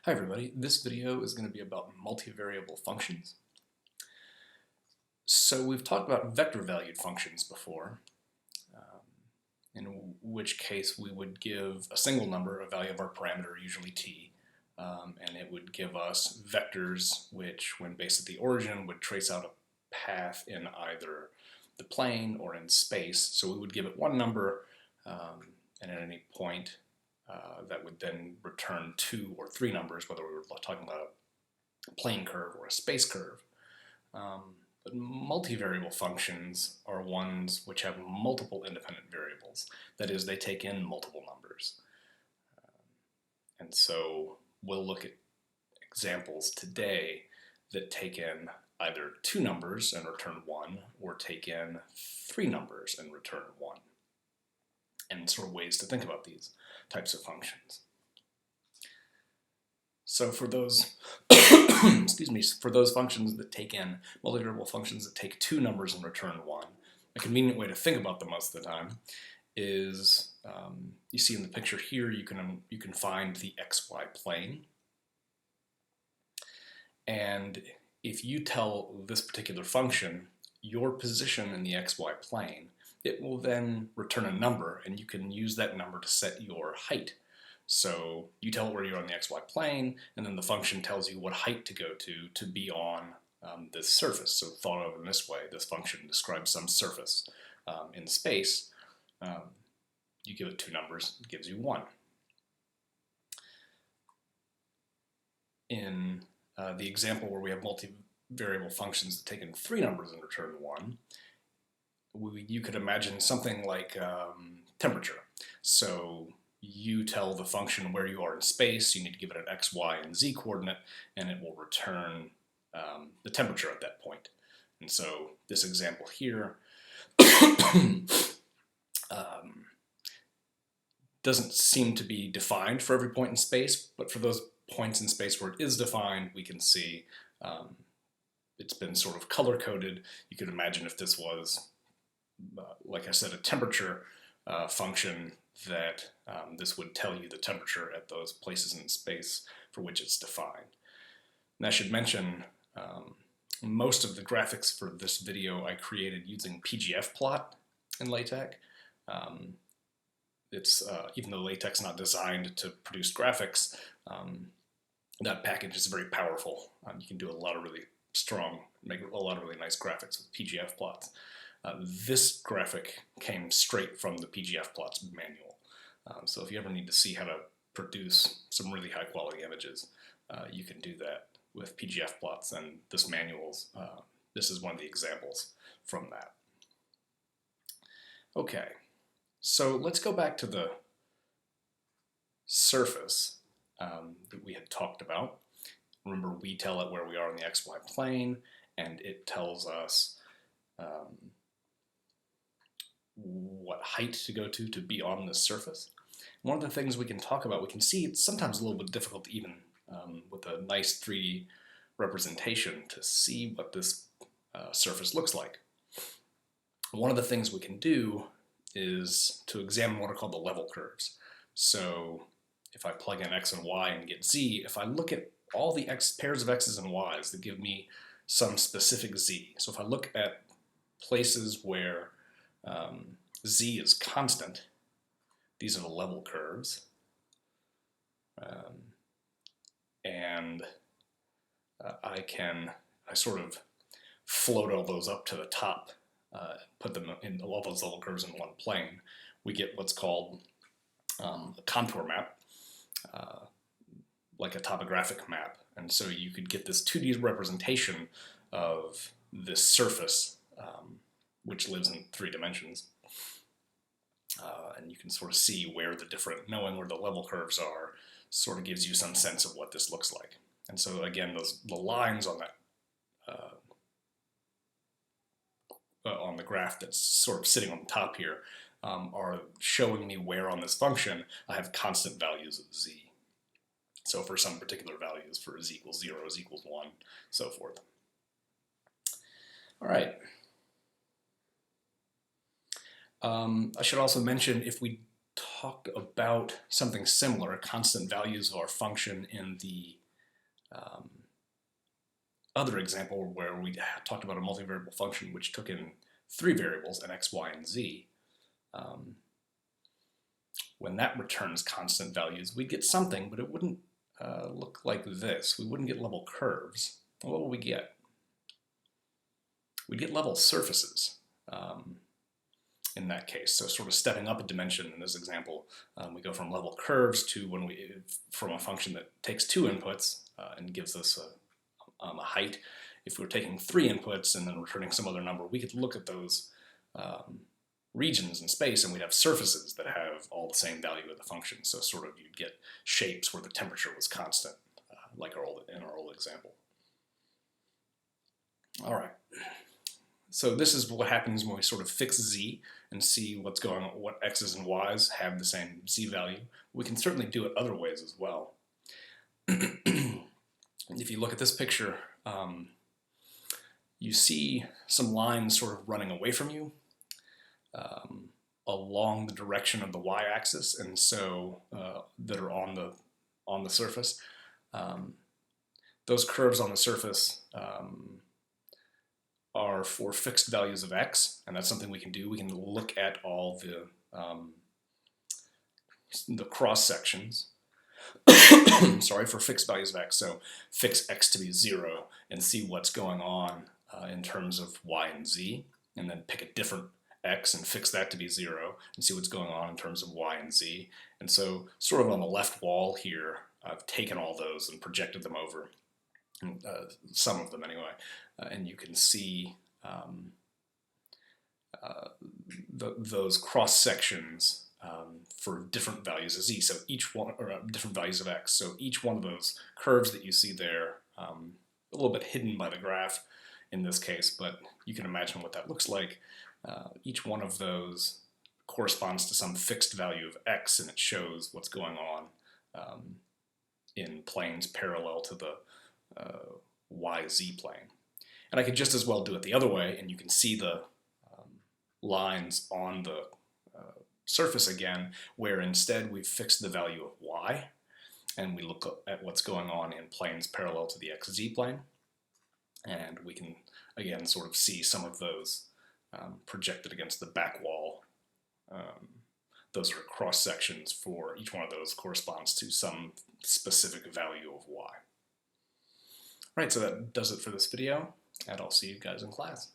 Hi everybody, this video is going to be about multivariable functions. So we've talked about vector valued functions before, in which case we would give a single number a value of our parameter, usually t, and it would give us vectors which, when based at the origin, would trace out a path in either the plane or in space. So we would give it one number, and at any point that would then return 2 or 3 numbers, whether we were talking about a plane curve or a space curve. But multivariable functions are ones which have multiple independent variables. That is, they take in multiple numbers. And so we'll look at examples today that take in either 2 numbers and return 1, or take in 3 numbers and return 1. And sort of ways to think about these types of functions. So for those, excuse me, for those functions that take in, multivariable functions that take 2 numbers and return 1, a convenient way to think about them most of the time is, you see in the picture here, you can find the xy plane. And if you tell this particular function your position in the xy plane, it will then return a number, and you can use that number to set your height. So you tell it where you are on the xy plane, and then the function tells you what height to go to be on this surface. So thought of in this way, this function describes some surface in space. You give it 2 numbers, it gives you 1. In the example where we have multivariable functions that take in 3 numbers and return 1, you could imagine something like temperature. So you tell the function where you are in space, you need to give it an x, y, and z coordinate, and it will return the temperature at that point. And so this example here doesn't seem to be defined for every point in space, but for those points in space where it is defined, we can see it's been sort of color-coded. You could imagine if this was, like I said, a temperature function, that this would tell you the temperature at those places in space for which it's defined. And I should mention, most of the graphics for this video I created using pgfplot in LaTeX. Even though LaTeX is not designed to produce graphics, that package is very powerful. You can do a lot of really make a lot of really nice graphics with pgfplots. This graphic came straight from the pgfplots manual. So if you ever need to see how to produce some really high quality images, you can do that with pgfplots, and this is one of the examples from that. Okay, so let's go back to the surface that we had talked about. Remember, we tell it where we are on the xy plane, and it tells us what height to go to be on this surface. One of the things we can talk about, we can see it's sometimes a little bit difficult even with a nice 3D representation to see what this surface looks like. One of the things we can do is to examine what are called the level curves. So if I plug in x and y and get z, if I look at all the pairs of x's and y's that give me some specific z. So if I look at places where z is constant, these are the level curves, and I sort of float all those up to the top, put them in all those level curves in one plane. We get what's called a contour map, like a topographic map. And so you could get this 2D representation of this surface, which lives in 3 dimensions. And you can sort of see where knowing where the level curves are sort of gives you some sense of what this looks like. And so again, the lines on that, on the graph that's sort of sitting on the top here, are showing me where on this function I have constant values of z. So for some particular values, for z equals 0, z equals 1, so forth. All right. I should also mention, if we talked about something similar, constant values of our function, in the other example where we talked about a multivariable function which took in 3 variables, an x, y, and z. When that returns constant values, we'd get something, but it wouldn't look like this. We wouldn't get level curves. What would we get? We'd get level surfaces in that case. So sort of stepping up a dimension in this example, we go from level curves to from a function that takes 2 inputs and gives us a height. If we were taking 3 inputs and then returning some other number, we could look at those regions in space and we'd have surfaces that have all the same value of the function. So sort of you'd get shapes where the temperature was constant, like in our old example. All right. So this is what happens when we sort of fix z and see what's going on, what x's and y's have the same z value. We can certainly do it other ways as well. If you look at this picture, you see some lines sort of running away from you along the direction of the y-axis, and so that are on the surface. Those curves on the surface are for fixed values of x, and that's something we can do. We can look at all the cross sections. Sorry, for fixed values of x. So fix x to be 0 and see what's going on in terms of y and z, and then pick a different x and fix that to be 0 and see what's going on in terms of y and z. And so sort of on the left wall here, I've taken all those and projected them over, some of them anyway, and you can see those cross sections for different values of z. So each one, or different values of x. So each one of those curves that you see there, a little bit hidden by the graph in this case, but you can imagine what that looks like. Each one of those corresponds to some fixed value of x, and it shows what's going on in planes parallel to the YZ plane. And I could just as well do it the other way, and you can see the lines on the surface again, where instead we've fixed the value of y, and we look at what's going on in planes parallel to the XZ plane, and we can again sort of see some of those projected against the back wall. Those are cross sections for each one of those corresponds to some specific value of y. Right, so that does it for this video, and I'll see you guys in class.